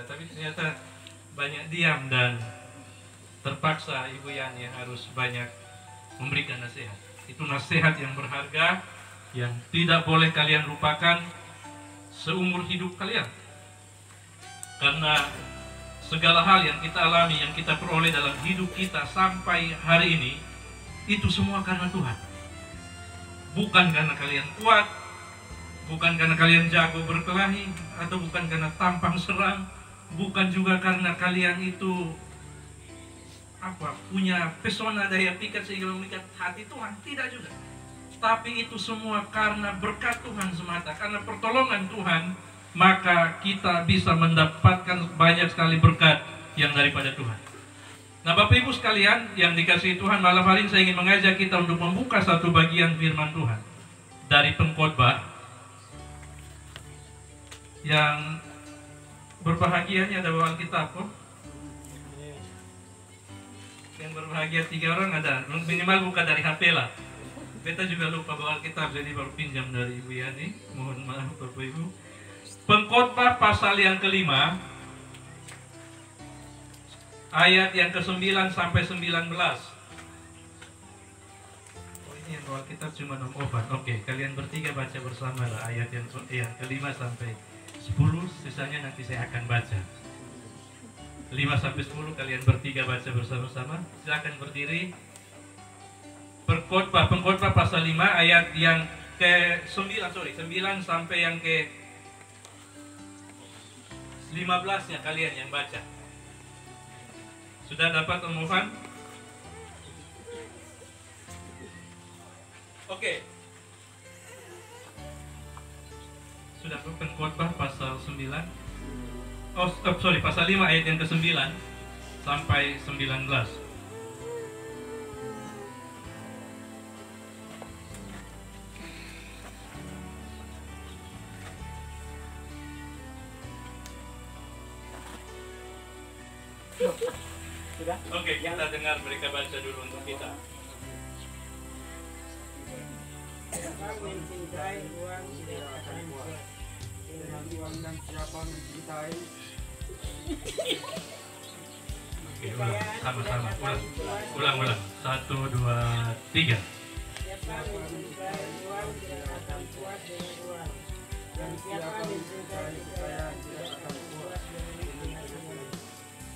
tapi ternyata banyak diam dan terpaksa Ibu Yani harus banyak memberikan nasihat. Itu nasihat yang berharga, yang tidak boleh kalian lupakan seumur hidup kalian. Karena segala hal yang kita alami, yang kita peroleh dalam hidup kita sampai hari ini, itu semua karena Tuhan. Bukan karena kalian kuat, bukan karena kalian jago berkelahi, atau bukan karena tampang seram, bukan juga karena kalian itu punya pesona daya pikat sehingga memikat hati Tuhan, tidak juga. Tapi itu semua karena berkat Tuhan semata, karena pertolongan Tuhan, maka kita bisa mendapatkan banyak sekali berkat yang daripada Tuhan. Nah, Bapak Ibu sekalian yang dikasihi Tuhan, malam hari ini saya ingin mengajak kita untuk membuka satu bagian firman Tuhan dari Pengkhotbah. Yang berbahagianya ada bawa Alkitab kok. Yang berbahagia 3 orang ada, minimal buka dari HP lah. Kita juga lupa bawa Alkitab, jadi baru pinjam dari Ibu Yani. Mohon maaf Bapak Ibu. Pengkhotbah pasal yang kelima, ayat yang ke-9 sampai 19. Oh, ini yang bawa Alkitab cuma Om Ovan. Oke, kalian bertiga baca bersama lah ayat yang kelima sampai 10, sisanya nanti saya akan baca. 5 sampai 10 kalian bertiga baca bersama-sama. Silakan berdiri. Pengkhotbah pasal 5 ayat yang ke-9 sampai yang ke-15 nya kalian yang baca. Sudah dapat Om Ovan? Oke. Sudah Pengkhotbah pasal 9. Pasal 5 ayat yang ke-9 sampai 19. Sudah? Oke, kita dengar mereka baca dulu untuk kita. Siapa mencintai uang tidak akan puas. Dengan uang dan siapa mencintai. Oke, sama-sama. Ulang. 1, 2, 3. Siapa mencintai uang tidak akan puas dengan uang. Dan siapa mencintai kekayaan tidak akan puas dengan kekayaan.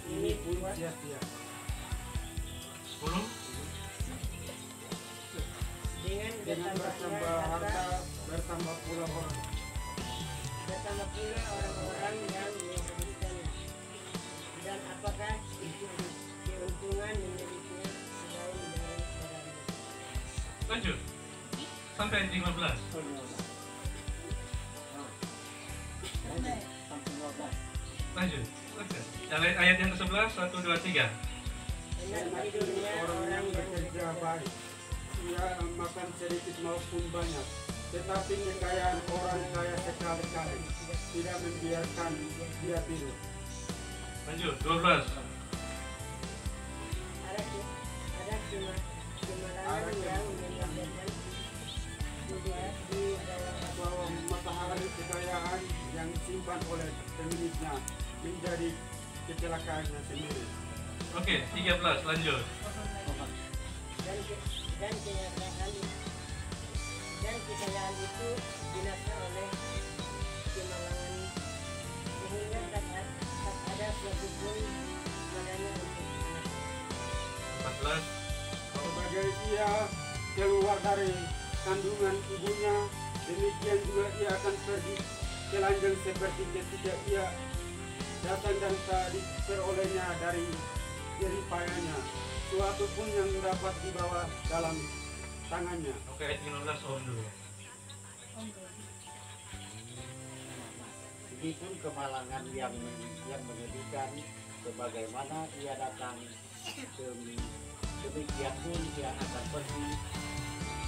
Ini pun sia-sia. 10. Dengan bertambah harta bertambah pula orang. Bertambah pula orang-orang yang memilikinya. Dan apakah itu keuntungan memilikinya selain dari barangnya? Lanjut. Sampai ayat 15. Lanjut. Ayat yang ke-11, 1, 2, 3. Enak tidurnya orang yang bekerja baik. Ia makan sedikit maupun banyak. Tetapi kekayaan orang kaya sekali-kali tidak membiarkan dia tidur. Lanjut, 12. Ada kemalangan yang menyebabkan di bawah matahari kekayaan yang disimpan oleh pemiliknya menjadi kecelakaannya sendiri. Oke, 13, lanjut. Dan kekayaan itu binasa oleh kemalangan, sehingga tak ada suatu pun padanya untuk binasa. 14. Sebagai ia keluar dari kandungan ibunya, demikian juga ia akan pergi telanjang seperti ketika ia datang dan tak diperolehnya dari jeripayanya suatu pun yang dapat dibawa dalam tangannya. Oke, ayat 15 Om dulu. Begitupun kemalangan yang menyedihkan, sebagaimana ia datang, demikian pun dia akan pergi.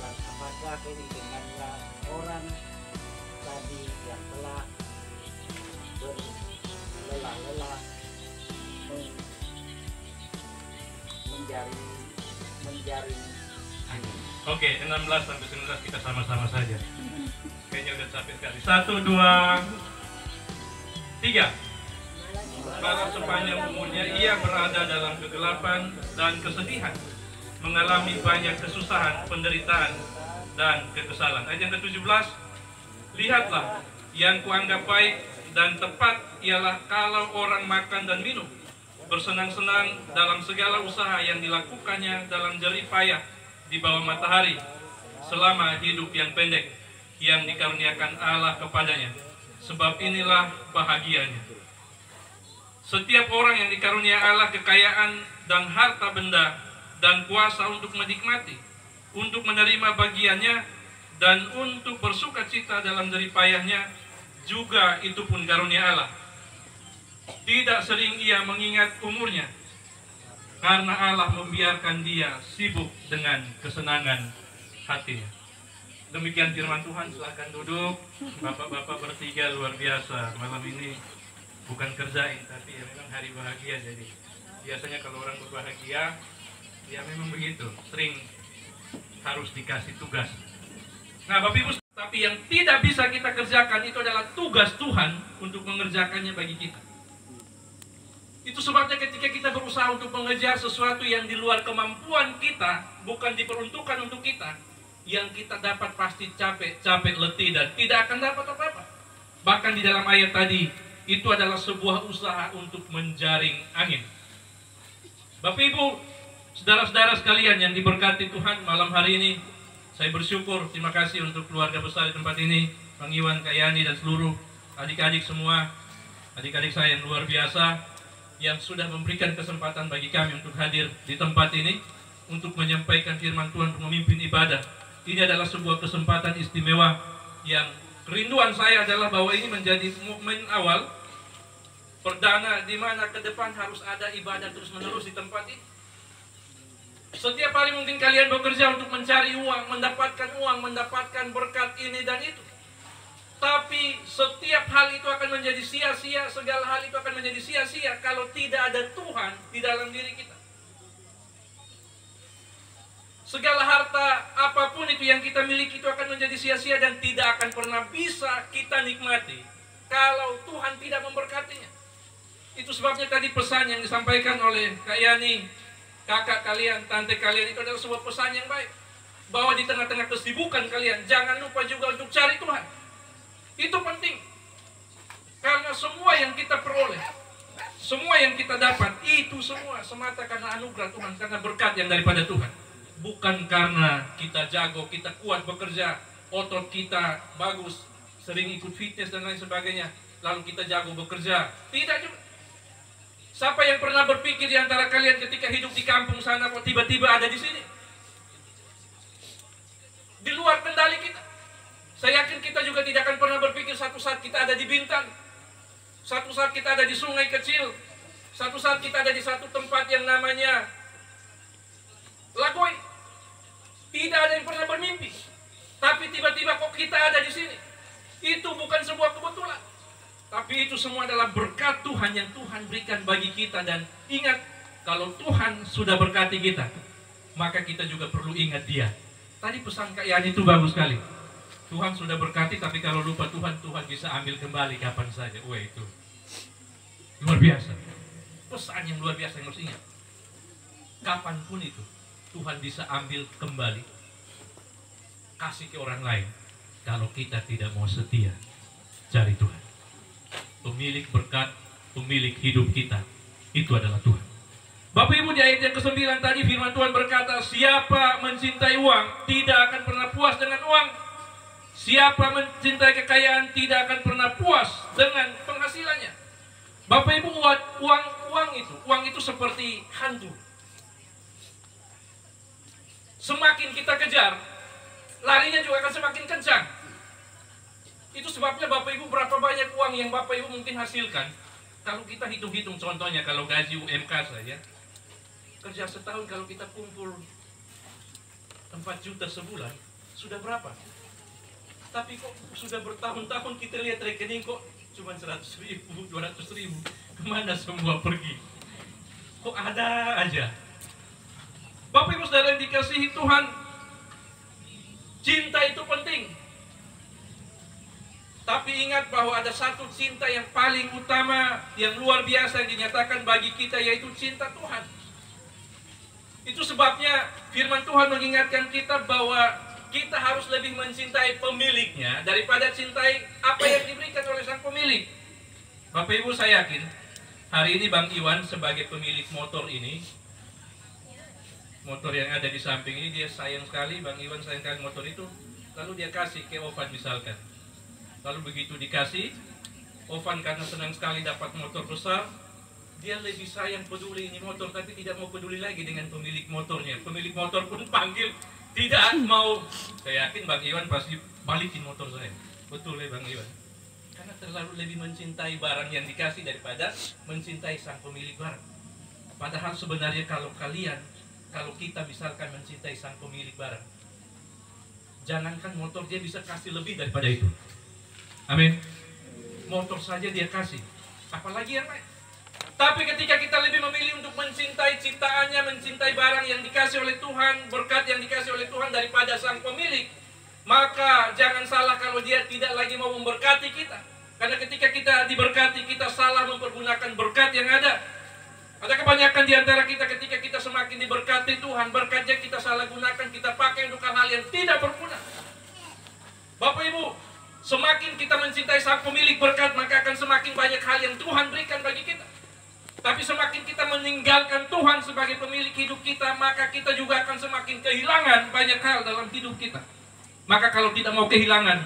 Dan apakah keinginannya orang tadi yang telah berlelah-lelah menjaring angin. Oke, 16 sampai 19 kita sama-sama saja. Kayaknya udah capek sekali. 1, 2, 3. sepanjang umurnya ia berada dalam kegelapan dan kesedihan, mengalami banyak kesusahan, penderitaan, dan kekesalan. Ayat yang ke-17, lihatlah, yang kuanggap baik dan tepat ialah kalau orang makan dan minum, bersenang-senang dalam segala usaha yang dilakukannya dalam jerih payah di bawah matahari, selama hidup yang pendek yang dikaruniakan Allah kepadanya. Sebab inilah bahagianya. Setiap orang yang dikarunia Allah kekayaan dan harta benda dan kuasa untuk menikmati, untuk menerima bagiannya, dan untuk bersuka cita dalam jerih payahnya, juga itu pun karunia Allah. Tidak sering ia mengingat umurnya, karena Allah membiarkan dia sibuk dengan kesenangan hatinya. Demikian firman Tuhan. Silakan duduk. Bapak-bapak bertiga luar biasa malam ini. Bukan kerjain, tapi ya memang hari bahagia. Jadi biasanya kalau orang berbahagia, ya memang begitu, sering harus dikasih tugas. Nah Bapak Ibu, tapi yang tidak bisa kita kerjakan itu adalah tugas Tuhan untuk mengerjakannya bagi kita. Itu sebabnya ketika kita berusaha untuk mengejar sesuatu yang di luar kemampuan kita, bukan diperuntukkan untuk kita, yang kita dapat pasti capek, letih, dan tidak akan dapat apa-apa. Bahkan di dalam ayat tadi, itu adalah sebuah usaha untuk menjaring angin. Bapak Ibu, saudara-saudara sekalian yang diberkati Tuhan malam hari ini, saya bersyukur, terima kasih untuk keluarga besar di tempat ini, Bang Iwan, Kak Yani, dan seluruh adik-adik semua, adik-adik saya yang luar biasa, yang sudah memberikan kesempatan bagi kami untuk hadir di tempat ini, untuk menyampaikan firman Tuhan, untuk memimpin ibadah. Ini adalah sebuah kesempatan istimewa yang kerinduan saya adalah bahwa ini menjadi momen awal perdana di mana ke depan harus ada ibadah terus-menerus di tempat ini. Setiap hari mungkin kalian bekerja untuk mencari uang, mendapatkan berkat ini dan itu. Tapi setiap hal itu akan menjadi sia-sia, segala hal itu akan menjadi sia-sia kalau tidak ada Tuhan di dalam diri kita. Segala harta apapun itu yang kita miliki itu akan menjadi sia-sia dan tidak akan pernah bisa kita nikmati kalau Tuhan tidak memberkatinya. Itu sebabnya tadi pesan yang disampaikan oleh Kak Yani, kakak kalian, tante kalian, itu adalah sebuah pesan yang baik. Bahwa di tengah-tengah kesibukan kalian, jangan lupa juga untuk cari Tuhan. Itu penting. Karena semua yang kita peroleh, semua yang kita dapat, itu semua semata karena anugerah Tuhan, karena berkat yang daripada Tuhan. Bukan karena kita jago, kita kuat bekerja, otot kita bagus, sering ikut fitness dan lain sebagainya, lalu kita jago bekerja. Tidak juga. Siapa yang pernah berpikir di antara kalian ketika hidup di kampung sana kok tiba-tiba ada di sini? Di luar kendali kita. Saya yakin kita juga tidak akan pernah berpikir satu saat kita ada di Bintan, satu saat kita ada di sungai kecil, satu saat kita ada di satu tempat yang namanya Lagoy. Tidak ada yang pernah bermimpi. Tapi tiba-tiba kok kita ada di sini. Itu bukan sebuah kebetulan. Tapi itu semua adalah berkat Tuhan yang Tuhan berikan bagi kita. Dan ingat, kalau Tuhan sudah berkati kita, maka kita juga perlu ingat Dia. Tadi pesan Kak Yani itu bagus sekali. Tuhan sudah berkati, tapi kalau lupa Tuhan, Tuhan bisa ambil kembali kapan saja. Wah, itu luar biasa. Pesan yang luar biasa yang harus ingat. Kapanpun itu, Tuhan bisa ambil kembali, kasih ke orang lain, kalau kita tidak mau setia cari Tuhan. Pemilik berkat, pemilik hidup kita, itu adalah Tuhan. Bapak Ibu, di ayat yang ke-9 tadi firman Tuhan berkata, siapa mencintai uang tidak akan pernah puas dengan uang. Siapa mencintai kekayaan tidak akan pernah puas dengan penghasilannya. Bapak Ibu, uang itu seperti hantu. Semakin kita kejar, larinya juga akan semakin kencang. Itu sebabnya Bapak Ibu, berapa banyak uang yang Bapak Ibu mungkin hasilkan. Kalau kita hitung-hitung, contohnya kalau gaji UMK saja, kerja setahun kalau kita kumpul 4 juta sebulan, sudah berapa? Tapi kok sudah bertahun-tahun kita lihat rekening kok cuma 100.000, 200.000. Kemana semua pergi? Kok ada aja? Bapak Ibu Saudara yang dikasihi Tuhan, cinta itu penting. Tapi ingat bahwa ada satu cinta yang paling utama, yang luar biasa yang dinyatakan bagi kita, yaitu cinta Tuhan. Itu sebabnya firman Tuhan mengingatkan kita bahwa kita harus lebih mencintai pemiliknya daripada cintai apa yang diberikan oleh sang pemilik. Bapak Ibu, saya yakin hari ini Bang Iwan sebagai pemilik motor ini, motor yang ada di samping ini, dia sayang sekali, Bang Iwan sayang sekali motor itu. Lalu dia kasih ke Ovan misalkan. Lalu begitu dikasih, Ovan karena senang sekali dapat motor besar, dia lebih sayang peduli ini motor, tapi tidak mau peduli lagi dengan pemilik motornya. Pemilik motor pun panggil, tidak mau. Saya yakin Bang Iwan pasti balikin motor saya. Betul ya Bang Iwan? Karena terlalu lebih mencintai barang yang dikasih daripada mencintai sang pemilik barang. Padahal sebenarnya kalau kita misalkan mencintai sang pemilik barang, jangankan motor, dia bisa kasih lebih daripada itu. Amin. Motor saja dia kasih, apalagi yang lain. Tapi ketika kita lebih memilih untuk mencintai ciptaannya, mencintai barang yang dikasih oleh Tuhan, berkat yang dikasih oleh Tuhan daripada sang pemilik, maka jangan salah kalau dia tidak lagi mau memberkati kita. Karena ketika kita diberkati, kita salah mempergunakan berkat yang ada. Ada kebanyakan di antara kita ketika kita semakin diberkati Tuhan, berkatnya kita salah gunakan, kita pakai untuk hal-hal yang tidak berguna. Bapak Ibu, semakin kita mencintai sang pemilik berkat, maka akan semakin banyak hal yang Tuhan berikan bagi kita. Tapi semakin kita meninggalkan Tuhan sebagai pemilik hidup kita, maka kita juga akan semakin kehilangan banyak hal dalam hidup kita. Maka kalau tidak mau kehilangan,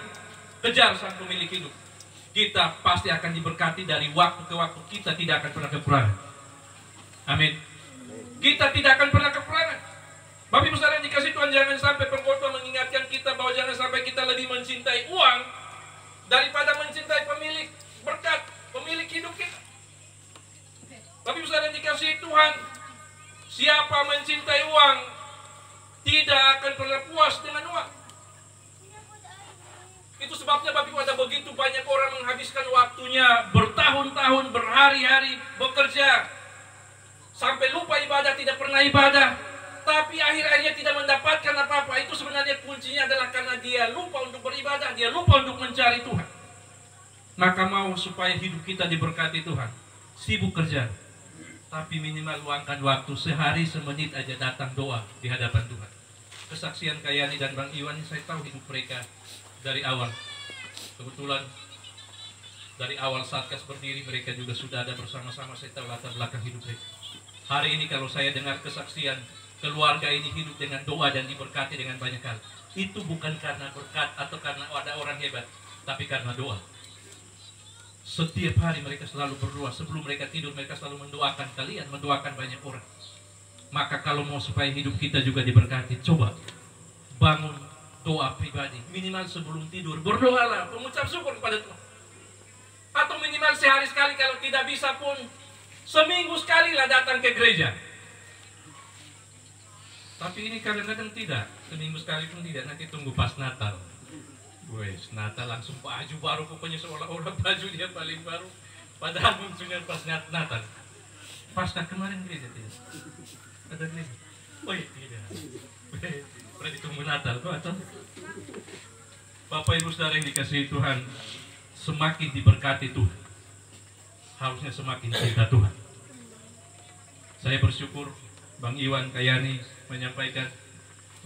kejar sang pemilik hidup. Kita pasti akan diberkati dari waktu ke waktu, kita tidak akan pernah kekurangan. Amin. Kita tidak akan pernah kekurangan. Bapak Ibu saudara yang dikasih Tuhan, jangan sampai pengkhotbah mengingatkan kita bahwa jangan sampai kita lebih mencintai uang daripada mencintai pemilik berkat, pemilik hidup kita. Bapak Ibu saudara yang dikasih Tuhan, siapa mencintai uang tidak akan pernah puas dengan uang. Itu sebabnya Bapak Ibu, ada begitu banyak orang menghabiskan waktunya bertahun-tahun, berhari-hari bekerja sampai lupa ibadah, tidak pernah ibadah, tapi akhir-akhirnya tidak mendapatkan apa-apa. Itu sebenarnya kuncinya adalah karena dia lupa untuk beribadah, dia lupa untuk mencari Tuhan. Maka mau supaya hidup kita diberkati Tuhan, sibuk kerja, tapi minimal luangkan waktu sehari semenit aja datang doa di hadapan Tuhan. Kesaksian Kayani dan Bang Iwan, saya tahu hidup mereka dari awal. Kebetulan dari awal Satgas berdiri, mereka juga sudah ada bersama-sama. Saya tahu latar belakang hidup mereka. Hari ini kalau saya dengar kesaksian keluarga ini hidup dengan doa dan diberkati dengan banyak hal, itu bukan karena berkat atau karena ada orang hebat, tapi karena doa. Setiap hari mereka selalu berdoa. Sebelum mereka tidur, mereka selalu mendoakan kalian, mendoakan banyak orang. Maka kalau mau supaya hidup kita juga diberkati, coba bangun doa pribadi. Minimal sebelum tidur, berdoalah, mengucap syukur kepada Tuhan. Atau minimal sehari sekali, kalau tidak bisa pun seminggu sekali lah datang ke gereja. Tapi ini kadang-kadang tidak, seminggu sekali pun tidak, nanti tunggu pas Natal. Wes, Natal langsung baju baru, pokoknya seolah-olah baju dia paling baru. Padahal munculnya pas Natal. Pasca kemarin gereja tidak? Ada gereja? Oh iya, tidak. Berarti tunggu Natal kok atau? Bapak Ibu saudara yang dikasihi Tuhan, semakin diberkati Tuhan, harusnya semakin cinta Tuhan. Saya bersyukur Bang Iwan Kayani menyampaikan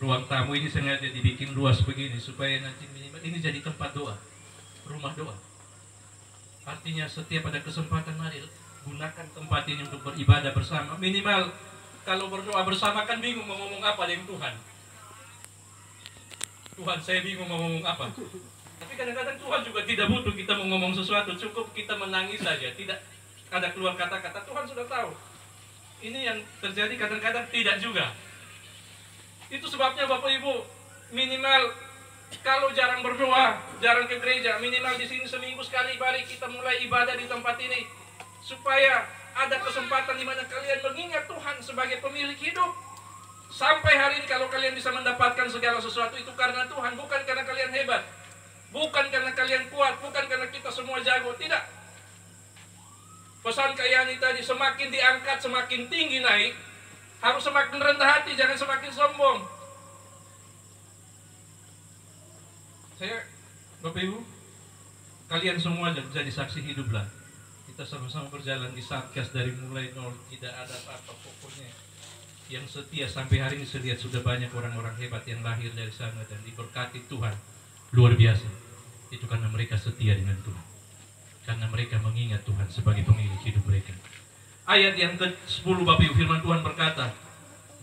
ruang tamu ini sengaja dibikin luas begini supaya nanti minimal ini jadi tempat doa, rumah doa. Artinya setiap ada kesempatan, mari gunakan tempat ini untuk beribadah bersama. Minimal kalau berdoa bersama kan bingung mau ngomong apa dengan Tuhan. Tuhan, saya bingung mau ngomong apa. Tapi kadang-kadang Tuhan juga tidak butuh kita mau ngomong sesuatu, cukup kita menangis saja, tidak ada keluar kata-kata, Tuhan sudah tahu. Ini yang terjadi kadang-kadang tidak juga. Itu sebabnya Bapak Ibu, minimal kalau jarang berdoa, jarang ke gereja, minimal di sini seminggu sekali mari kita mulai ibadah di tempat ini, supaya ada kesempatan di mana kalian mengingat Tuhan sebagai pemilik hidup. Sampai hari ini kalau kalian bisa mendapatkan segala sesuatu itu karena Tuhan, bukan karena kalian hebat, bukan karena kalian kuat, bukan karena kita semua jago, tidak. Pesan Kayani tadi, semakin diangkat semakin tinggi naik, harus semakin rendah hati, jangan semakin sombong. Saya, Bapak Ibu, kalian semua jadi saksi hiduplah. Kita sama-sama berjalan di Satgas dari mulai nol, tidak ada apa-apa pokoknya. Yang setia sampai hari ini saya lihat sudah banyak orang-orang hebat yang lahir dari sana dan diberkati Tuhan luar biasa. Itu karena mereka setia dengan Tuhan, karena mereka mengingat Tuhan sebagai pemilik hidup mereka. Ayat yang ke-10 Bapak Ibu, firman Tuhan berkata,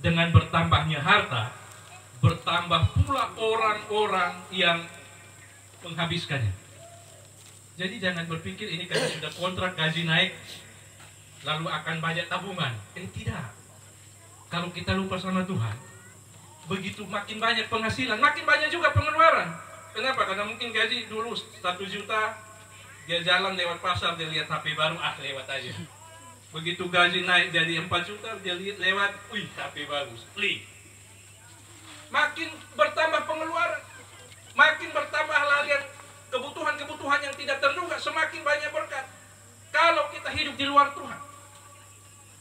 dengan bertambahnya harta, bertambah pula orang-orang yang menghabiskannya. Jadi jangan berpikir ini karena sudah kontrak gaji naik, lalu akan banyak tabungan. Tidak. Kalau kita lupa sama Tuhan, begitu makin banyak penghasilan, makin banyak juga pengeluaran. Kenapa? Karena mungkin gaji dulu 1 juta, dia jalan lewat pasar, dia lihat HP baru, lewat aja. Begitu gaji naik jadi 4 juta, dia lihat lewat, wih HP bagus, beli. Makin bertambah pengeluaran, makin bertambah larian kebutuhan-kebutuhan yang tidak terduga, semakin banyak berkat. Kalau kita hidup di luar Tuhan.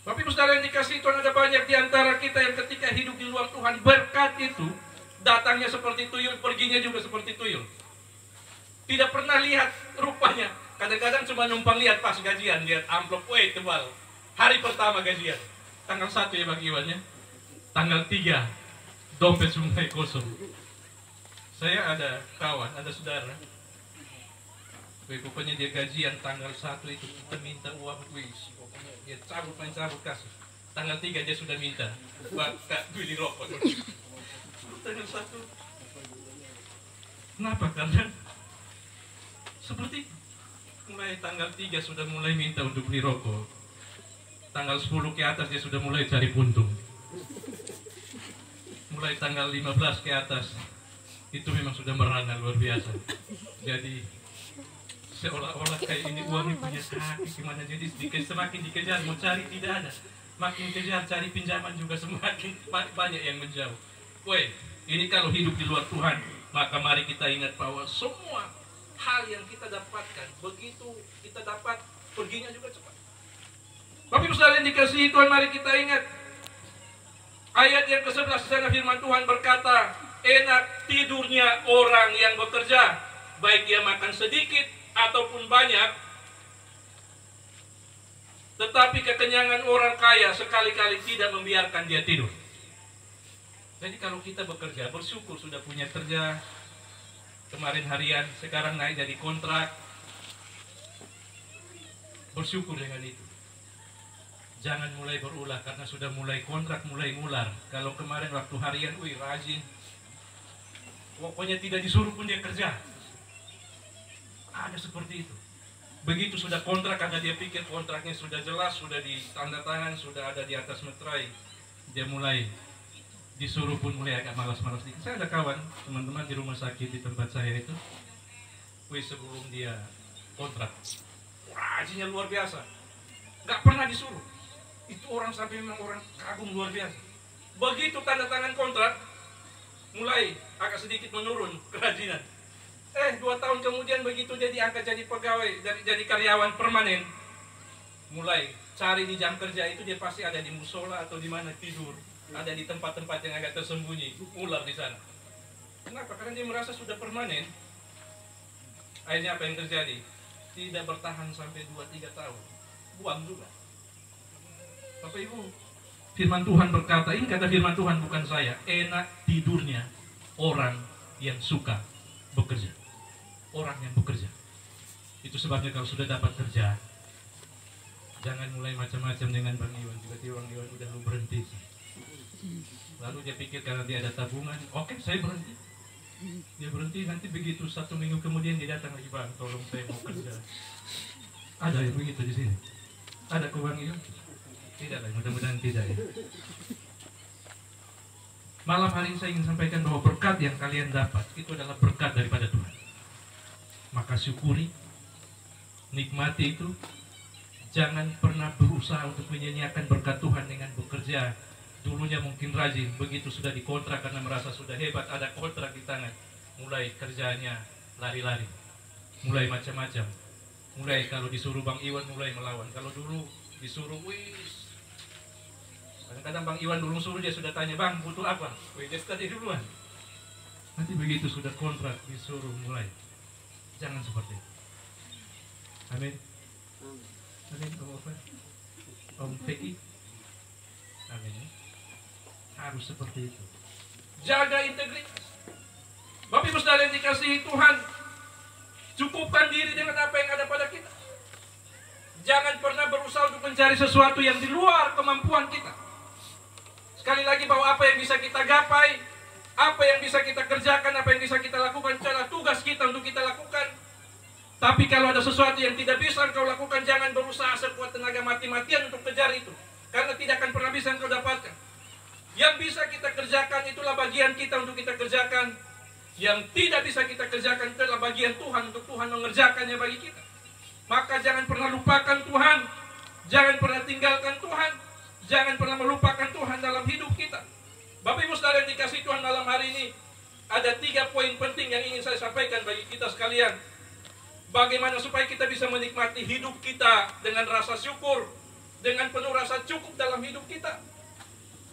Bapak Ibu Saudara yang dikasihi Tuhan, ada banyak di antara kita yang ketika hidup di luar Tuhan, berkat itu datangnya seperti tuyul, perginya juga seperti tuyul. Tidak pernah lihat rupanya. Kadang-kadang cuma numpang lihat pas gajian, lihat amplop, tebal. Hari pertama gajian, tanggal 1 ya Bang Iwan ya. Tanggal 3, dompet mulai kosong. Saya ada kawan, ada saudara. Pokoknya dia gajian tanggal 1 itu kita minta uang, pokoknya dia cabut main cabut kasih. Tanggal 3 dia sudah minta buat beli rokok. Tanggal 1. Kenapa? Karena seperti mulai tanggal 3 sudah mulai minta untuk beli rokok. Tanggal 10 ke atas dia sudah mulai cari puntung. Mulai tanggal 15 ke atas itu memang sudah merana luar biasa. Jadi seolah-olah kayak ini uangnya punya kaki gimana, jadi semakin dikejar mau cari tidak ada, makin kejar cari pinjaman juga semakin banyak yang menjauh. Ini kalau hidup di luar Tuhan, maka mari kita ingat bahwa semua hal yang kita dapatkan, begitu kita dapat, perginya juga cepat. Bapak Ibu sekalian dikasihi Tuhan, mari kita ingat ayat yang ke-11 di sana, firman Tuhan berkata, enak tidurnya orang yang bekerja, baik dia makan sedikit ataupun banyak, tetapi kekenyangan orang kaya sekali-kali tidak membiarkan dia tidur. Jadi kalau kita bekerja, bersyukur sudah punya kerja, kemarin harian, sekarang naik jadi kontrak, bersyukur dengan itu. Jangan mulai berulah karena sudah mulai kontrak, mulai ngular. Kalau kemarin waktu harian, rajin, pokoknya tidak disuruh pun dia kerja. Ada seperti itu. Begitu sudah kontrak, karena dia pikir kontraknya sudah jelas, sudah ditanda tangan, sudah ada di atas meterai, dia mulai disuruh pun mulai agak malas-malas dikit. Saya ada kawan, teman-teman di rumah sakit di tempat saya itu, sebelum dia kontrak, rajinnya luar biasa, gak pernah disuruh. Itu orang sampai memang orang kagum luar biasa. Begitu tanda tangan kontrak, mulai agak sedikit menurun kerajinan. 2 tahun kemudian begitu jadi angkat jadi pegawai, jadi karyawan permanen, mulai cari di jam kerja itu dia pasti ada di musola atau di mana tidur, ada di tempat-tempat yang agak tersembunyi, ular di sana. Kenapa? Karena dia merasa sudah permanen. Akhirnya apa yang terjadi? Tidak bertahan sampai 2-3 tahun, buang juga. Bapak Ibu, firman Tuhan berkata, ini kata firman Tuhan bukan saya, enak tidurnya orang yang suka bekerja. Orang yang bekerja. Itu sebabnya kalau sudah dapat kerja, jangan mulai macam-macam dengan Bang Iwan. Tiba-tiba Bang Iwan udah berhenti. Lalu dia pikir karena dia ada tabungan, oke, saya berhenti. Dia berhenti, nanti begitu 1 minggu kemudian dia datang lagi, Bang, tolong saya mau kerja. Ada yang begitu di sini? Ada ke Bang Iwan? Tidak lah, mudah-mudahan tidak ya. Malam hari ini saya ingin sampaikan bahwa berkat yang kalian dapat itu adalah berkat daripada Tuhan. Maka syukuri, nikmati itu. Jangan pernah berusaha untuk menyanyiakan berkat Tuhan dengan bekerja. Dulunya mungkin rajin, begitu sudah dikontrak karena merasa sudah hebat, ada kontrak di tangan, mulai kerjanya lari-lari, mulai macam-macam. Mulai kalau disuruh Bang Iwan mulai melawan. Kalau dulu disuruh, kadang-kadang Bang Iwan dulu suruh dia sudah tanya, Bang butuh apa? Dia tadi duluan. Nanti begitu sudah kontrak disuruh mulai. Jangan seperti itu. Amin. Amin. Amin, Om Ovan. Om Peki. Amin. Harus seperti itu. Jaga integritas. Bapak Ibu Saudara yang dikasihi Tuhan, cukupkan diri dengan apa yang ada pada kita. Jangan pernah berusaha untuk mencari sesuatu yang di luar kemampuan kita. Sekali lagi, bahwa apa yang bisa kita gapai, apa yang bisa kita kerjakan, apa yang bisa kita lakukan, adalah tugas kita untuk kita lakukan. Tapi kalau ada sesuatu yang tidak bisa engkau lakukan, jangan berusaha sekuat tenaga mati-matian untuk kejar itu, karena tidak akan pernah bisa engkau dapatkan. Yang bisa kita kerjakan itulah bagian kita untuk kita kerjakan. Yang tidak bisa kita kerjakan itulah bagian Tuhan untuk Tuhan mengerjakannya bagi kita. Maka jangan pernah lupakan Tuhan, jangan pernah tinggalkan Tuhan, jangan pernah melupakan Tuhan dalam hidup kita. Bapak Ibu Saudara yang dikasihi Tuhan, malam hari ini ada 3 poin penting yang ingin saya sampaikan bagi kita sekalian. Bagaimana supaya kita bisa menikmati hidup kita dengan rasa syukur, dengan penuh rasa cukup dalam hidup kita.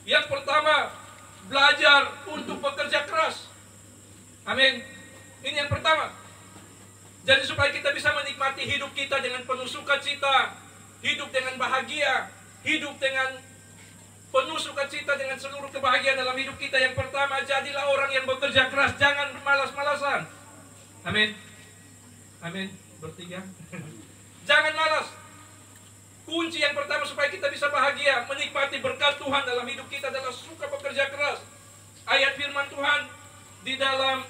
Yang pertama, belajar untuk bekerja keras. Amin. Ini yang pertama. Jadi supaya kita bisa menikmati hidup kita dengan penuh sukacita, hidup dengan bahagia, hidup dengan penuh sukacita, dengan seluruh kebahagiaan dalam hidup kita. Yang pertama, jadilah orang yang bekerja keras, jangan malas-malasan. Amin. Amin. Bertiga. Jangan malas. Kunci yang pertama supaya kita bisa bahagia, menikmati berkat Tuhan dalam hidup kita adalah suka bekerja keras. Ayat firman Tuhan di dalam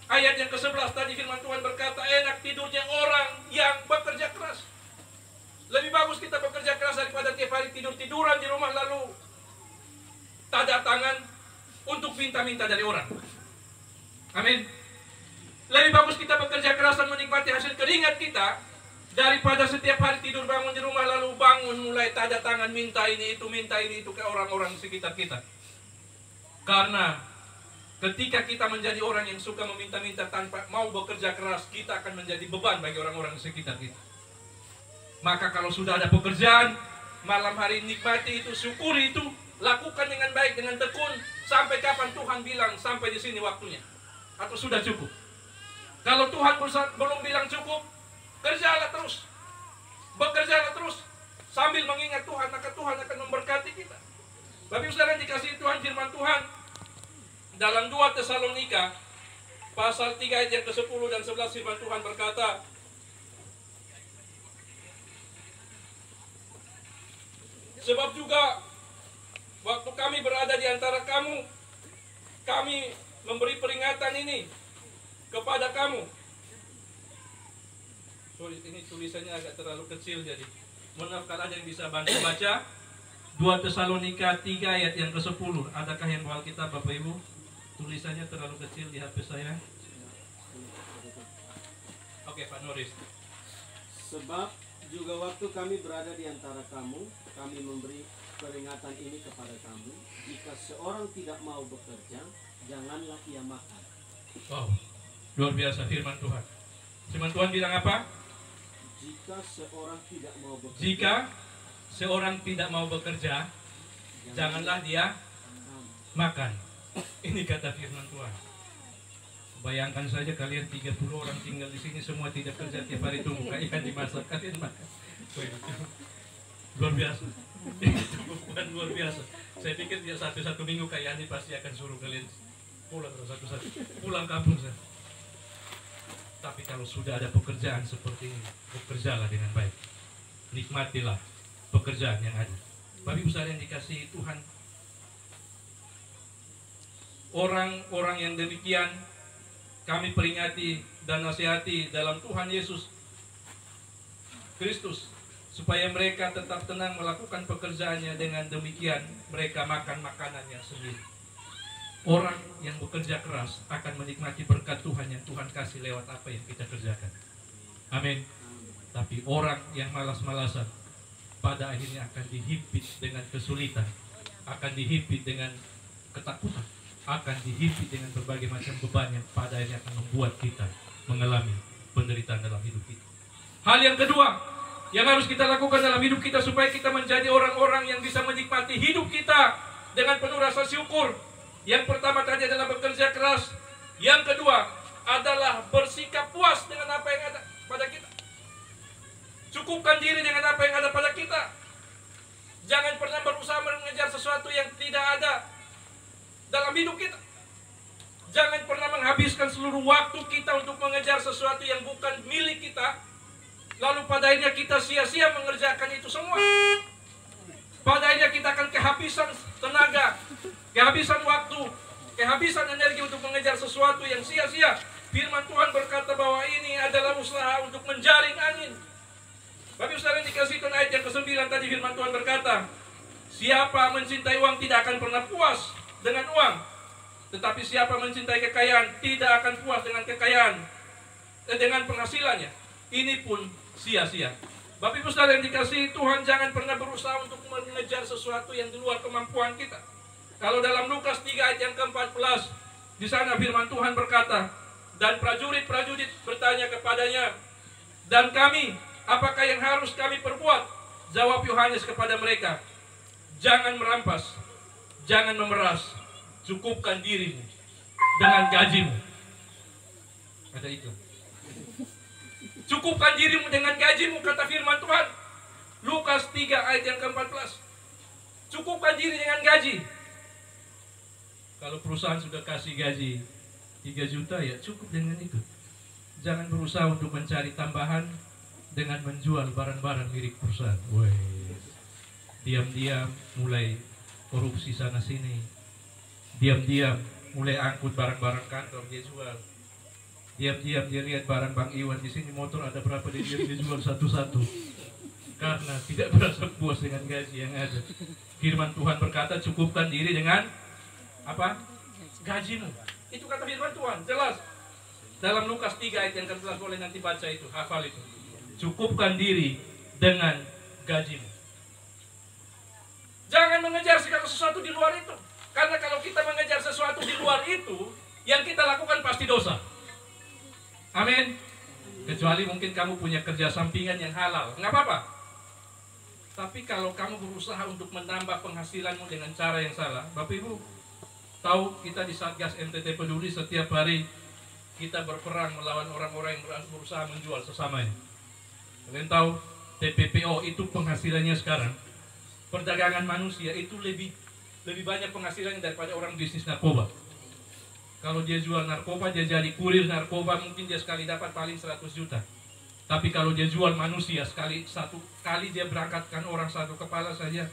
ayat yang ke-11 tadi, firman Tuhan berkata, enak tidurnya orang yang bekerja keras. Lebih bagus kita bekerja keras daripada tiap hari tidur-tiduran di rumah lalu tanda tangan untuk minta-minta dari orang. Amin. Lebih bagus kita bekerja keras dan menikmati hasil keringat kita daripada setiap hari tidur bangun di rumah lalu bangun mulai tanda tangan minta ini itu ke orang-orang di sekitar kita. Karena ketika kita menjadi orang yang suka meminta-minta tanpa mau bekerja keras, kita akan menjadi beban bagi orang-orang di sekitar kita. Maka kalau sudah ada pekerjaan, malam hari nikmati itu, syukuri itu, lakukan dengan baik, dengan tekun, sampai kapan Tuhan bilang sampai di sini waktunya, atau sudah cukup. Kalau Tuhan belum bilang cukup, kerjalah terus, bekerjalah terus, sambil mengingat Tuhan, maka Tuhan akan memberkati kita. Bapak Ibu Saudara dikasihi Tuhan, firman Tuhan dalam 2 Tesalonika pasal 3 ayat yang ke-10 dan 11, firman Tuhan berkata, sebab juga waktu kami berada di antara kamu, kami memberi peringatan ini kepada kamu. Sorry, ini tulisannya agak terlalu kecil, jadi mohon maaf kalau ada yang bisa bantu baca. 2 Tesalonika 3 ayat yang ke-10. Adakah yang bawa kitab Bapak Ibu? Tulisannya terlalu kecil di HP saya. Oke, Pak Noris. Sebab juga waktu kami berada di antara kamu, kami memberi peringatan ini kepada kamu, jika seorang tidak mau bekerja, janganlah ia makan. Wow, luar biasa firman Tuhan. Firman Tuhan bilang apa? Jika seorang tidak mau bekerja, Jika seorang tidak mau bekerja, janganlah dia makan. Ini kata firman Tuhan. Bayangkan saja kalian 30 orang tinggal di sini, semua tidak kerja, tiap hari tunggu ikan dimasak, kalian makan. Luar biasa. Itu bukan luar biasa. Saya pikir dia satu minggu kayak ini pasti akan suruh kalian pulang satu-satu, pulang kampung saja. Tapi kalau sudah ada pekerjaan seperti ini, bekerjalah dengan baik. Nikmatilah pekerjaan yang ada. Bapak Ibu Saudara yang dikasihi Tuhan, orang-orang yang demikian kami peringati dan nasihati dalam Tuhan Yesus Kristus, supaya mereka tetap tenang melakukan pekerjaannya. Dengan demikian mereka makan makanannya sendiri. Orang yang bekerja keras akan menikmati berkat Tuhan yang Tuhan kasih lewat apa yang kita kerjakan. Amin. Tapi orang yang malas-malasan pada akhirnya akan dihimpit dengan kesulitan, akan dihimpit dengan ketakutan, akan dihimpit dengan berbagai macam beban yang pada akhirnya akan membuat kita mengalami penderitaan dalam hidup kita. Hal yang kedua yang harus kita lakukan dalam hidup kita supaya kita menjadi orang-orang yang bisa menikmati hidup kita dengan penuh rasa syukur. Yang pertama tadi adalah bekerja keras. Yang kedua adalah bersikap puas dengan apa yang ada pada kita. Cukupkan diri dengan apa yang ada pada kita. Jangan pernah berusaha mengejar sesuatu yang tidak ada dalam hidup kita. Jangan pernah menghabiskan seluruh waktu kita untuk mengejar sesuatu yang bukan milik kita, lalu pada akhirnya kita sia-sia mengerjakan itu semua. Pada akhirnya kita akan kehabisan tenaga, kehabisan waktu, kehabisan energi untuk mengejar sesuatu yang sia-sia. Firman Tuhan berkata bahwa ini adalah usaha untuk menjaring angin. Bapak Ibu saudara dikasih Tuhan, ayat yang ke-9 tadi firman Tuhan berkata, siapa mencintai uang tidak akan pernah puas dengan uang. Tetapi siapa mencintai kekayaan tidak akan puas dengan kekayaan, dengan penghasilannya. Ini pun sia-sia. Bapak Ibu saudara yang dikasihi Tuhan, jangan pernah berusaha untuk mengejar sesuatu yang di luar kemampuan kita. Kalau dalam Lukas 3 ayat yang ke-14, di sana firman Tuhan berkata, dan prajurit-prajurit bertanya kepadanya, dan kami, apakah yang harus kami perbuat? Jawab Yohanes kepada mereka, jangan merampas, jangan memeras, cukupkan dirimu dengan gajimu. Ada itu. Cukupkan dirimu dengan gajimu, kata firman Tuhan. Lukas 3 ayat yang ke-14. Cukupkan diri dengan gaji. Kalau perusahaan sudah kasih gaji 3 juta, ya cukup dengan itu. Jangan berusaha untuk mencari tambahan dengan menjual barang-barang milik perusahaan. Diam-diam mulai korupsi sana sini. Diam-diam mulai angkut barang-barang kantor dia jual. Diam-diam dia lihat barang Bang Iwan di sini, motor ada berapa, dia jual satu-satu. Karena tidak merasa puas dengan gaji yang ada. Firman Tuhan berkata, cukupkan diri dengan apa? Gajimu. Itu kata firman Tuhan, jelas. Dalam Lukas 3 ayat yang ke-11, boleh nanti baca itu, hafal itu. Cukupkan diri dengan gajimu. Jangan mengejar segala sesuatu di luar itu. Karena kalau kita mengejar sesuatu di luar itu, yang kita lakukan pasti dosa. Amin. Kecuali mungkin kamu punya kerja sampingan yang halal, nggak apa-apa. Tapi kalau kamu berusaha untuk menambah penghasilanmu dengan cara yang salah, Bapak Ibu tahu kita di Satgas NTT Peduli setiap hari kita berperang melawan orang-orang yang berusaha menjual sesamanya. Kalian tahu TPPO itu penghasilannya sekarang, perdagangan manusia itu lebih banyak penghasilannya daripada orang bisnis narkoba. Kalau dia jual narkoba, dia jadi kurir narkoba, mungkin dia sekali dapat paling 100 juta. Tapi kalau dia jual manusia, satu kali dia berangkatkan orang satu kepala saja,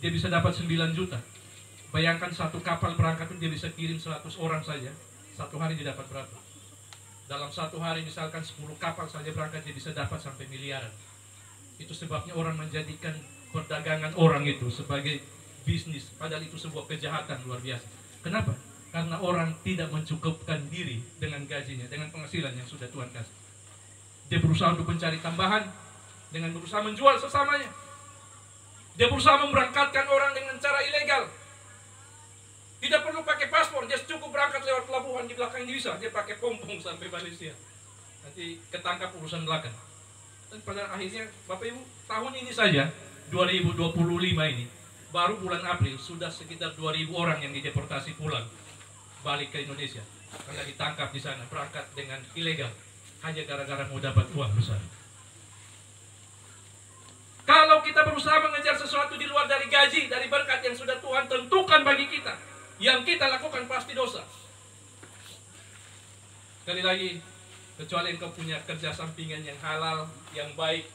dia bisa dapat 9 juta. Bayangkan satu kapal berangkat dia bisa kirim 100 orang saja, satu hari dia dapat berapa? Dalam satu hari misalkan 10 kapal saja berangkat, dia bisa dapat sampai miliaran. Itu sebabnya orang menjadikan perdagangan orang itu sebagai bisnis, padahal itu sebuah kejahatan luar biasa. Kenapa? Karena orang tidak mencukupkan diri dengan gajinya, dengan penghasilan yang sudah Tuhan kasih. Dia berusaha untuk mencari tambahan dengan berusaha menjual sesamanya. Dia berusaha memberangkatkan orang dengan cara ilegal. Tidak perlu pakai paspor, dia cukup berangkat lewat pelabuhan di belakang bisa. Dia pakai pompong sampai Malaysia. Nanti ketangkap urusan belakang. Dan pada akhirnya, Bapak Ibu, tahun ini saja, 2025 ini, baru bulan April, sudah sekitar 2.000 orang yang dideportasi pulang balik ke Indonesia karena ditangkap di sana berangkat dengan ilegal hanya gara-gara mau dapat uang besar. Kalau kita berusaha mengejar sesuatu di luar dari gaji, dari berkat yang sudah Tuhan tentukan bagi kita, yang kita lakukan pasti dosa. Sekali lagi, kecuali engkau punya kerja sampingan yang halal, yang baik,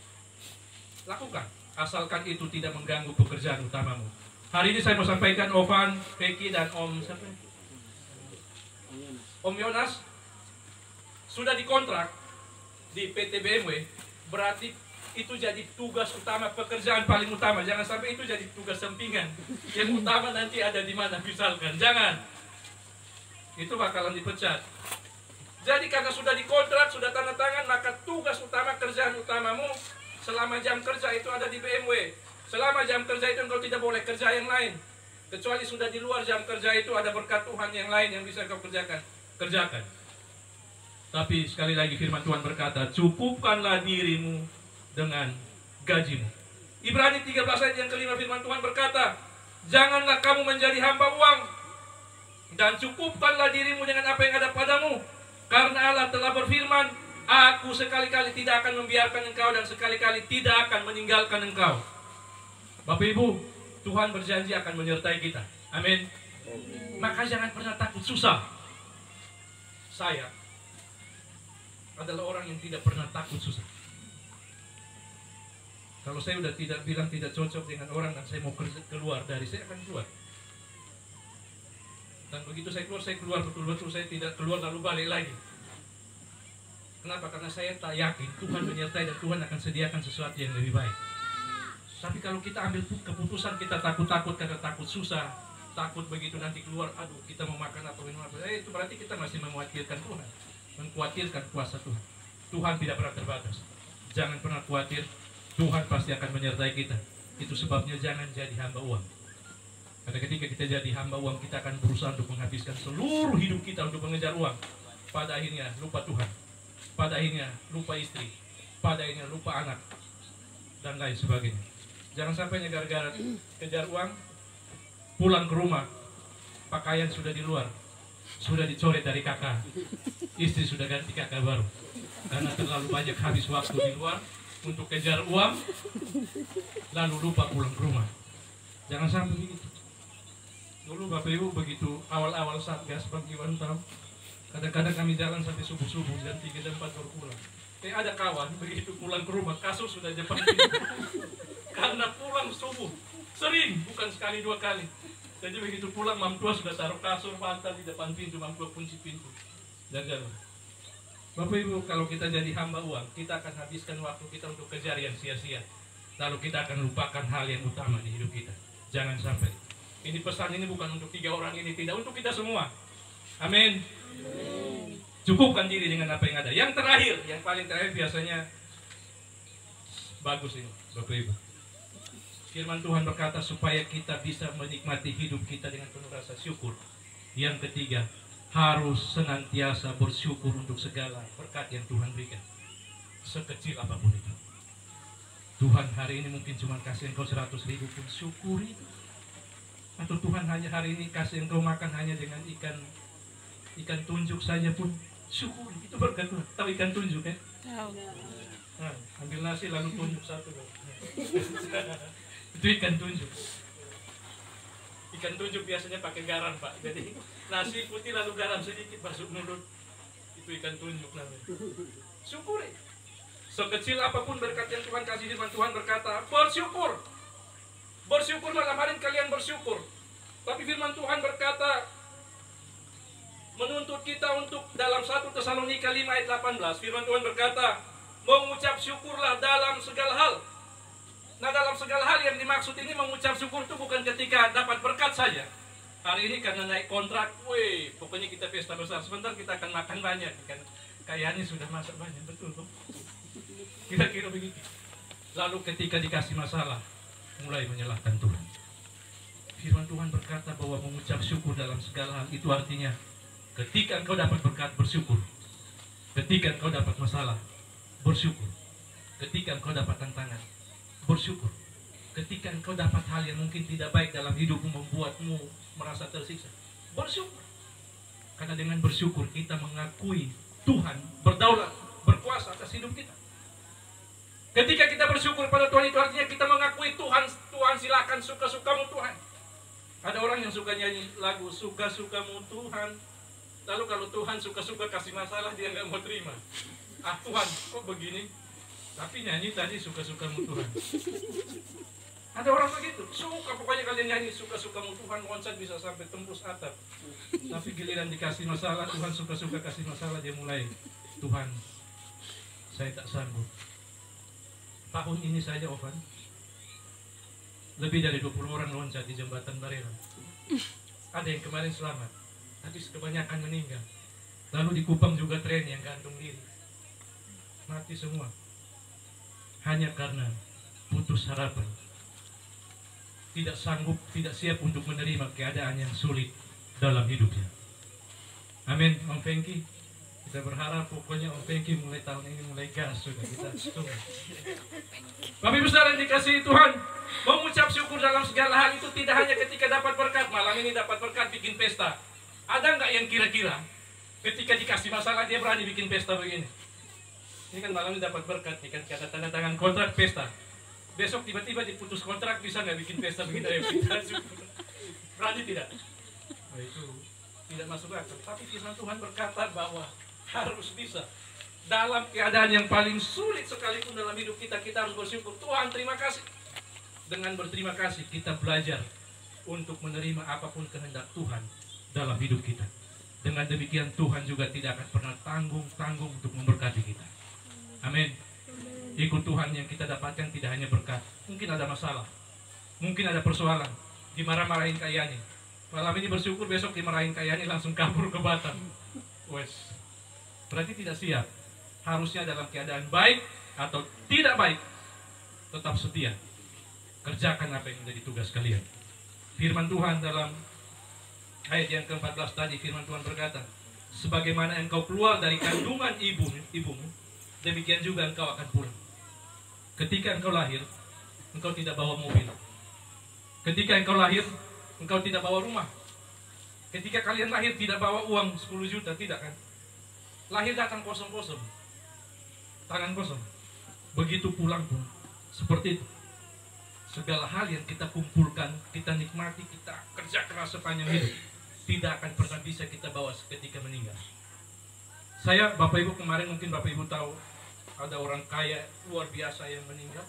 lakukan, asalkan itu tidak mengganggu pekerjaan utamamu. Hari ini saya mau sampaikan Ovan, Peki, dan Om siapa? Om Yonas sudah dikontrak di PT BMW, berarti itu jadi tugas utama, pekerjaan paling utama. Jangan sampai itu jadi tugas sampingan. Yang utama nanti ada di mana misalkan. Jangan. Itu bakalan dipecat. Jadi karena sudah dikontrak, sudah tanda tangan, maka tugas utama, kerjaan utamamu selama jam kerja itu ada di BMW. Selama jam kerja itu engkau tidak boleh kerja yang lain. Kecuali sudah di luar jam kerja itu ada berkat Tuhan yang lain yang bisa kau kerjakan. Kerjakan. Tapi sekali lagi firman Tuhan berkata, cukupkanlah dirimu dengan gajimu. Ibrani 13 ayat yang kelima firman Tuhan berkata, janganlah kamu menjadi hamba uang, dan cukupkanlah dirimu dengan apa yang ada padamu, karena Allah telah berfirman, Aku sekali-kali tidak akan membiarkan engkau dan sekali-kali tidak akan meninggalkan engkau. Bapak Ibu, Tuhan berjanji akan menyertai kita. Amin. Maka jangan pernah takut susah. Saya adalah orang yang tidak pernah takut susah. Kalau saya udah tidak bilang tidak cocok dengan orang dan saya mau keluar dari, saya akan keluar. Dan begitu saya keluar betul-betul, saya tidak keluar lalu balik lagi. Kenapa? Karena saya tak yakin Tuhan menyertai dan Tuhan akan sediakan sesuatu yang lebih baik. Tapi kalau kita ambil keputusan, kita takut-takut karena takut susah, takut begitu nanti keluar, aduh kita mau makan atau minum apa, itu berarti kita masih mengkhawatirkan Tuhan, mengkhawatirkan kuasa Tuhan. Tuhan tidak pernah terbatas. Jangan pernah khawatir, Tuhan pasti akan menyertai kita. Itu sebabnya jangan jadi hamba uang. Karena ketika kita jadi hamba uang, kita akan berusaha untuk menghabiskan seluruh hidup kita untuk mengejar uang. Pada akhirnya lupa Tuhan. Pada akhirnya lupa istri. Pada akhirnya lupa anak. Dan lain sebagainya. Jangan sampai gara-gara kejar uang, pulang ke rumah, pakaian sudah di luar, sudah dicoret dari kakak, istri sudah ganti kakak baru. Karena terlalu banyak habis waktu di luar untuk kejar uang, lalu lupa pulang ke rumah. Jangan sampai begitu. Dulu Bapak Ibu begitu awal-awal Satgas Bagi Iwan tahu, kadang-kadang kami jalan sampai subuh-subuh jam 3 dan 4 baru pulang. Ada kawan begitu pulang ke rumah, kasur sudah depan pintu. Karena pulang subuh, sering, bukan sekali dua kali. Jadi begitu pulang, mam tua sudah taruh kasur, bantal di depan pintu, mam tua kunci pintu. Dan jalan. Bapak Ibu, kalau kita jadi hamba uang, kita akan habiskan waktu kita untuk kejar yang sia-sia. Lalu kita akan lupakan hal yang utama di hidup kita. Jangan sampai. Ini pesan ini bukan untuk 3 orang ini, tidak, untuk kita semua. Amin. Cukupkan diri dengan apa yang ada. Yang terakhir, yang paling terakhir biasanya bagus ini, Bapak Ibu. Firman Tuhan berkata supaya kita bisa menikmati hidup kita dengan penuh rasa syukur. Yang ketiga, harus senantiasa bersyukur untuk segala berkat yang Tuhan berikan. Sekecil apapun itu. Tuhan hari ini mungkin cuma kasih engkau 100.000 pun syukuri. Atau Tuhan hanya hari ini kasih engkau makan hanya dengan ikan tunjuk saja pun syukuri. Itu berkat Tuhan. Tahu ikan tunjuk ya? Tahu. Nah, ambil nasi lalu tunjuk satu. Itu ikan tunjuk. Ikan tunjuk biasanya pakai garam, Pak. Jadi nasi putih lalu garam sedikit masuk mulut. Itu ikan tunjuk namanya. Syukuri. Sekecil apapun berkat yang Tuhan kasih, firman Tuhan berkata, bersyukur. Bersyukur, malam hari kalian bersyukur. Tapi firman Tuhan berkata, menuntut kita untuk dalam 1 Tesalonika 5 ayat 18. Firman Tuhan berkata, mengucap syukurlah dalam segala hal. Nah, dalam segala hal yang dimaksud ini mengucap syukur itu bukan ketika dapat berkat saja. Hari ini karena naik kontrak, pokoknya kita pesta besar. Sebentar kita akan makan banyak. Kan kayaknya sudah masak banyak, betul tuh. Kira-kira begitu. Lalu ketika dikasih masalah, mulai menyalahkan Tuhan. Firman Tuhan berkata bahwa mengucap syukur dalam segala hal itu artinya ketika engkau dapat berkat, bersyukur. Ketika engkau dapat masalah, bersyukur. Ketika engkau dapat tantangan, bersyukur. Ketika engkau dapat hal yang mungkin tidak baik dalam hidupmu, membuatmu merasa tersiksa, bersyukur. Karena dengan bersyukur kita mengakui Tuhan berdaulat, berkuasa atas hidup kita. Ketika kita bersyukur pada Tuhan itu artinya kita mengakui Tuhan silakan suka-sukamu Tuhan. Ada orang yang suka nyanyi lagu suka-sukamu Tuhan. Lalu kalau Tuhan suka-suka kasih masalah dia nggak mau terima. Ah Tuhan kok begini? Tapi nyanyi tadi suka-sukamu Tuhan. Ada orang begitu, suka pokoknya kalian nyanyi suka-sukamu Tuhan, konser bisa sampai tembus atap. Tapi giliran dikasih masalah, Tuhan suka-suka kasih masalah, dia mulai, Tuhan saya tak sanggup. Tahun ini saja Ovan, lebih dari 20 orang loncat di jembatan Barelang. Ada yang kemarin selamat, tapi kebanyakan meninggal. Lalu di Kupang juga tren yang gantung diri, mati semua. Hanya karena putus harapan, tidak sanggup, tidak siap untuk menerima keadaan yang sulit dalam hidupnya. Amin, Om Fengki. Kita berharap pokoknya Om Fengki mulai tahun ini mulai gas sudah kita tunggu. Bapak Ibu saudara yang dikasihi Tuhan, mengucap syukur dalam segala hal itu tidak hanya ketika dapat berkat. Malam ini dapat berkat bikin pesta. Ada nggak yang kira-kira ketika dikasih masalah dia berani bikin pesta begini? Ini kan malam ini dapat berkat nih kan, karena tanda tangan kontrak pesta. Besok tiba-tiba diputus kontrak, bisa nggak bikin pesta begitu ya? Berani tidak? Nah, itu tidak masuk akal. Tapi firman Tuhan berkata bahwa harus bisa. Dalam keadaan yang paling sulit sekalipun dalam hidup kita, kita harus bersyukur. Tuhan terima kasih. Dengan berterima kasih kita belajar untuk menerima apapun kehendak Tuhan dalam hidup kita. Dengan demikian Tuhan juga tidak akan pernah tanggung-tanggung untuk memberkati kita. Amin. Ikut Tuhan yang kita dapatkan tidak hanya berkat. Mungkin ada masalah, mungkin ada persoalan, dimarah-marahin kayaknya. Malam ini bersyukur, besok dimarahin kayaknya langsung kabur ke Batam. Wes, berarti tidak siap. Harusnya dalam keadaan baik atau tidak baik, tetap setia. Kerjakan apa yang menjadi tugas kalian. Firman Tuhan dalam ayat yang ke-14 tadi, firman Tuhan berkata, sebagaimana engkau keluar dari kandungan ibumu, demikian juga engkau akan pulang. Ketika engkau lahir, engkau tidak bawa mobil. Ketika engkau lahir, engkau tidak bawa rumah. Ketika kalian lahir tidak bawa uang 10 juta, tidak kan? Lahir datang kosong-kosong, tangan kosong. Begitu pulang pun seperti itu. Segala hal yang kita kumpulkan, kita nikmati, kita kerja keras sepanjang hidup, tidak akan pernah bisa kita bawa ketika meninggal. Saya, Bapak Ibu, kemarin mungkin Bapak Ibu tahu, ada orang kaya luar biasa yang meninggal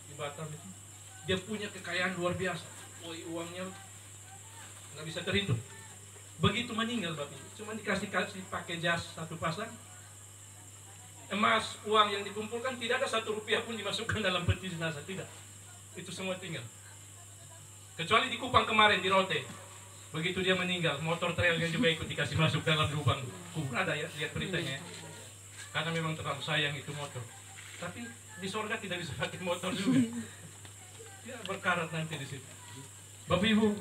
di Batam itu. Dia punya kekayaan luar biasa. Uangnya nggak bisa terhitung. Begitu meninggal Bapak Ibu, cuma dikasih pakai jas satu pasang. Emas, uang yang dikumpulkan, tidak ada 1 rupiah pun dimasukkan dalam peti jenazah, tidak. Itu semua tinggal. Kecuali di Kupang kemarin, di Rote. Begitu dia meninggal, motor trailnya juga ikut dikasih masuk dalam lubang kubur. Ada ya, lihat beritanya. Karena memang terlalu sayang itu motor. Tapi di sorga tidak bisa pakai motor juga. Ya berkarat nanti di situ. Bapak Ibu,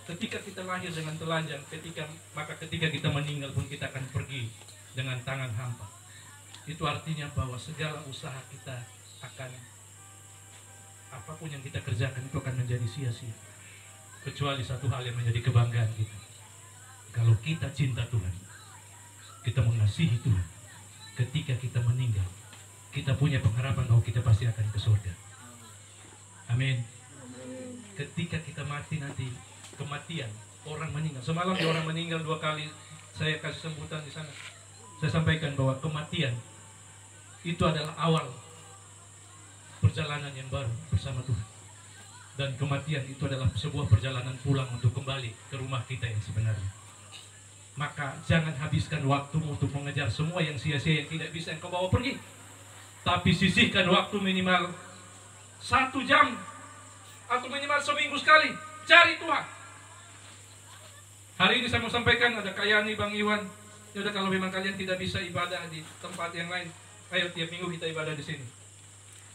ketika kita lahir dengan telanjang, maka ketika kita meninggal pun kita akan pergi dengan tangan hampa. Itu artinya bahwa segala usaha kita akan, apapun yang kita kerjakan itu akan menjadi sia-sia. Kecuali satu hal yang menjadi kebanggaan kita. Kalau kita cinta Tuhan, kita mengasihi Tuhan, ketika kita meninggal, kita punya pengharapan bahwa kita pasti akan ke surga. Amin. Ketika kita mati nanti, kematian, orang meninggal. Semalam orang meninggal 2 kali, saya kasih sambutan di sana. Saya sampaikan bahwa kematian itu adalah awal perjalanan yang baru bersama Tuhan. Dan kematian itu adalah sebuah perjalanan pulang untuk kembali ke rumah kita yang sebenarnya. Maka jangan habiskan waktumu untuk mengejar semua yang sia-sia yang tidak bisa engkau bawa pergi. Tapi sisihkan waktu minimal 1 jam atau minimal seminggu sekali. Cari Tuhan. Hari ini saya mau sampaikan, ada Kayani, Bang Iwan. Yaudah, kalau memang kalian tidak bisa ibadah di tempat yang lain, ayo tiap minggu kita ibadah di sini.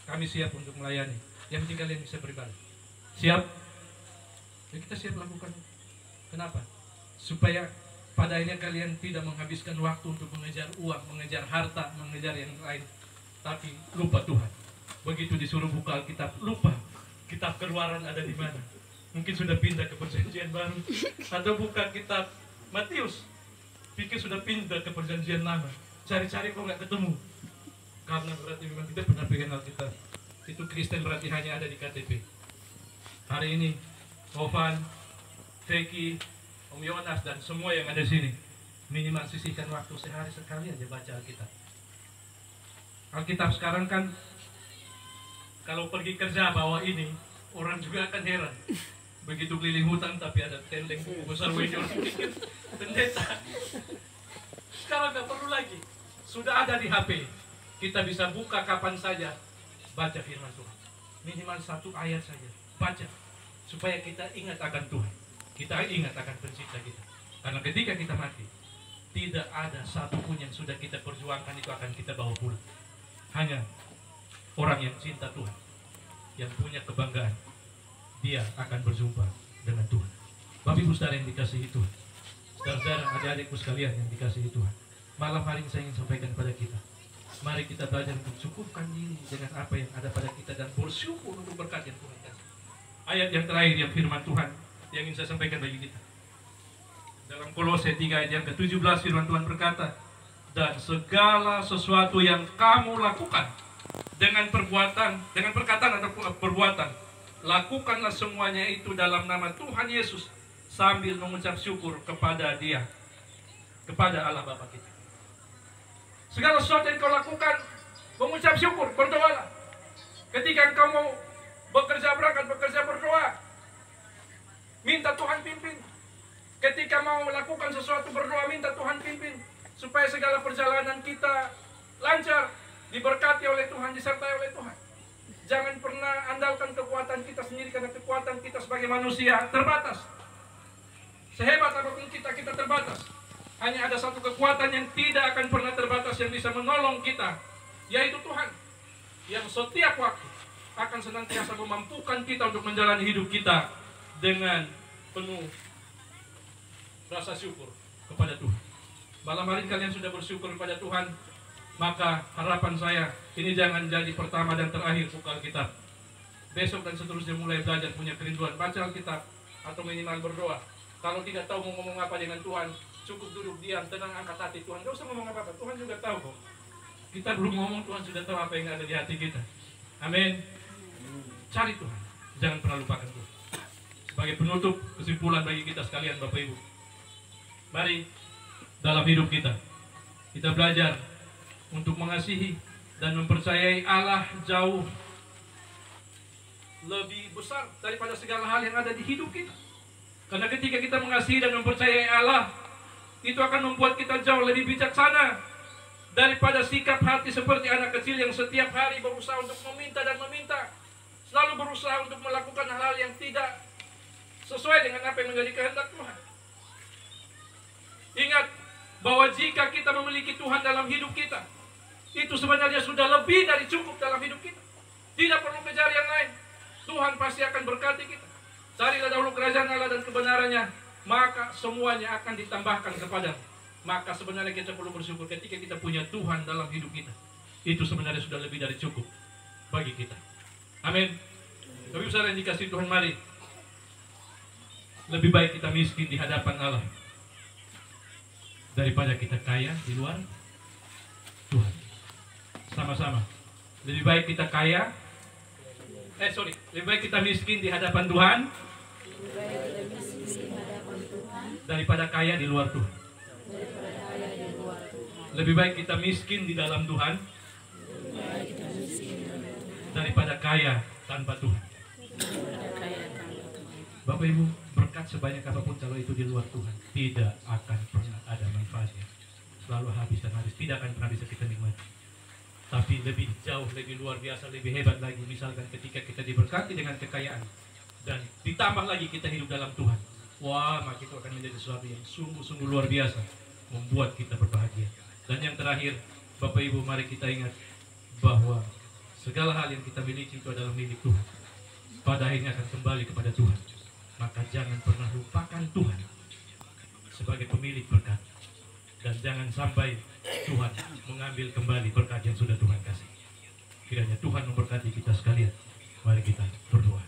Kami siap untuk melayani. Yang penting kalian bisa beribadah. Siap? Ya kita siap lakukan. Kenapa? Supaya pada akhirnya kalian tidak menghabiskan waktu untuk mengejar uang, mengejar harta, mengejar yang lain, tapi lupa Tuhan. Begitu disuruh buka Alkitab, lupa kitab Keluaran ada di mana. Mungkin sudah pindah ke Perjanjian Baru, atau buka kitab Matius, pikir sudah pindah ke Perjanjian Lama. Cari-cari kok nggak ketemu. Karena berarti memang tidak pernah pegang Alkitab. Itu Kristen berarti hanya ada di KTP. Hari ini Ovan, Feki, Om Yonas dan semua yang ada di sini minimal sisihkan waktu sehari sekali aja baca Alkitab. Alkitab sekarang kan kalau pergi kerja bawa ini, orang juga akan heran. Begitu keliling hutan tapi ada tenteng buku besar ini, orang pikir pendeta. Sekarang nggak perlu lagi, sudah ada di HP. Kita bisa buka kapan saja, baca firman Tuhan. Minimal 1 ayat saja, baca. Supaya kita ingat akan Tuhan. Kita ingat akan pencipta kita. Karena ketika kita mati, tidak ada satupun yang sudah kita perjuangkan itu akan kita bawa pulang. Hanya orang yang cinta Tuhan, yang punya kebanggaan, dia akan berjumpa dengan Tuhan. Bapak Ibu saudara yang dikasihi Tuhan, saudara-saudara, adik-adikku sekalian yang dikasihi Tuhan, malam hari ini saya ingin sampaikan kepada kita, mari kita belajar untuk cukupkan diri dengan apa yang ada pada kita dan bersyukur untuk berkat yang Tuhan kasih. Ayat yang terakhir yang firman Tuhan yang ingin saya sampaikan bagi kita. Dalam Kolose 3 ayat yang ke-17 firman Tuhan berkata, dan segala sesuatu yang kamu lakukan dengan perbuatan, dengan perkataan atau perbuatan, lakukanlah semuanya itu dalam nama Tuhan Yesus sambil mengucap syukur kepada Dia, kepada Allah Bapa kita. Segala sesuatu yang kau lakukan, mengucap syukur, berdoalah. Ketika engkau mau bekerja, berangkat bekerja, berdoa, minta Tuhan pimpin. Ketika mau melakukan sesuatu, berdoa, minta Tuhan pimpin, supaya segala perjalanan kita lancar, diberkati oleh Tuhan, disertai oleh Tuhan. Jangan pernah andalkan kekuatan kita sendiri, karena kekuatan kita sebagai manusia terbatas. Sehebat apapun kita terbatas. Hanya ada satu kekuatan yang tidak akan pernah terbatas, yang bisa menolong kita, yaitu Tuhan, yang setiap waktu akan senantiasa memampukan kita untuk menjalani hidup kita dengan penuh rasa syukur kepada Tuhan. Malam hari kalian sudah bersyukur kepada Tuhan, maka harapan saya ini jangan jadi pertama dan terakhir buka Alkitab. Besok dan seterusnya mulai belajar, punya kerinduan, baca Alkitab atau minimal berdoa. Kalau tidak tahu mau ngomong apa dengan Tuhan, cukup duduk diam, tenang, angkat hati Tuhan. Gak usah ngomong apa-apa, Tuhan juga tahu kok. Kita belum ngomong, Tuhan sudah tahu apa yang ada di hati kita. Amin. Cari Tuhan, jangan pernah lupakan Tuhan. Sebagai penutup, kesimpulan bagi kita sekalian, Bapak Ibu, mari dalam hidup kita belajar untuk mengasihi dan mempercayai Allah jauh lebih besar daripada segala hal yang ada di hidup kita. Karena ketika kita mengasihi dan mempercayai Allah, itu akan membuat kita jauh lebih bijaksana daripada sikap hati seperti anak kecil yang setiap hari berusaha untuk meminta dan meminta, selalu berusaha untuk melakukan hal-hal yang tidak sesuai dengan apa yang menjadi kehendak Tuhan. Ingat bahwa jika kita memiliki Tuhan dalam hidup kita, itu sebenarnya sudah lebih dari cukup dalam hidup kita. Tidak perlu kejar yang lain. Tuhan pasti akan berkati kita. Carilah dahulu kerajaan Allah dan kebenarannya, maka semuanya akan ditambahkan kepadamu. Maka sebenarnya kita perlu bersyukur ketika kita punya Tuhan dalam hidup kita. Itu sebenarnya sudah lebih dari cukup bagi kita. Amin. Tapi besar yang dikasih Tuhan, mari lebih baik kita miskin di hadapan Allah daripada kita kaya di luar Tuhan. Sama-sama. Lebih baik kita kaya, lebih baik kita miskin di hadapan Tuhan daripada kaya di luar Tuhan. Lebih baik kita miskin di dalam Tuhan daripada kaya tanpa Tuhan. Bapak Ibu, berkat sebanyak apapun kalau itu di luar Tuhan, tidak akan pernah ada manfaatnya. Selalu habis dan habis, tidak akan pernah bisa kita nikmati. Tapi lebih jauh, lebih luar biasa, lebih hebat lagi, misalkan ketika kita diberkati dengan kekayaan dan ditambah lagi kita hidup dalam Tuhan, wah, maka itu akan menjadi sesuatu yang sungguh-sungguh luar biasa, membuat kita berbahagia. Dan yang terakhir, Bapak Ibu, mari kita ingat bahwa segala hal yang kita miliki itu adalah milik Tuhan. Pada akhirnya akan kembali kepada Tuhan. Maka jangan pernah lupakan Tuhan sebagai pemilik berkat. Dan jangan sampai Tuhan mengambil kembali berkat yang sudah Tuhan kasih. Kiranya Tuhan memberkati kita sekalian. Mari kita berdoa.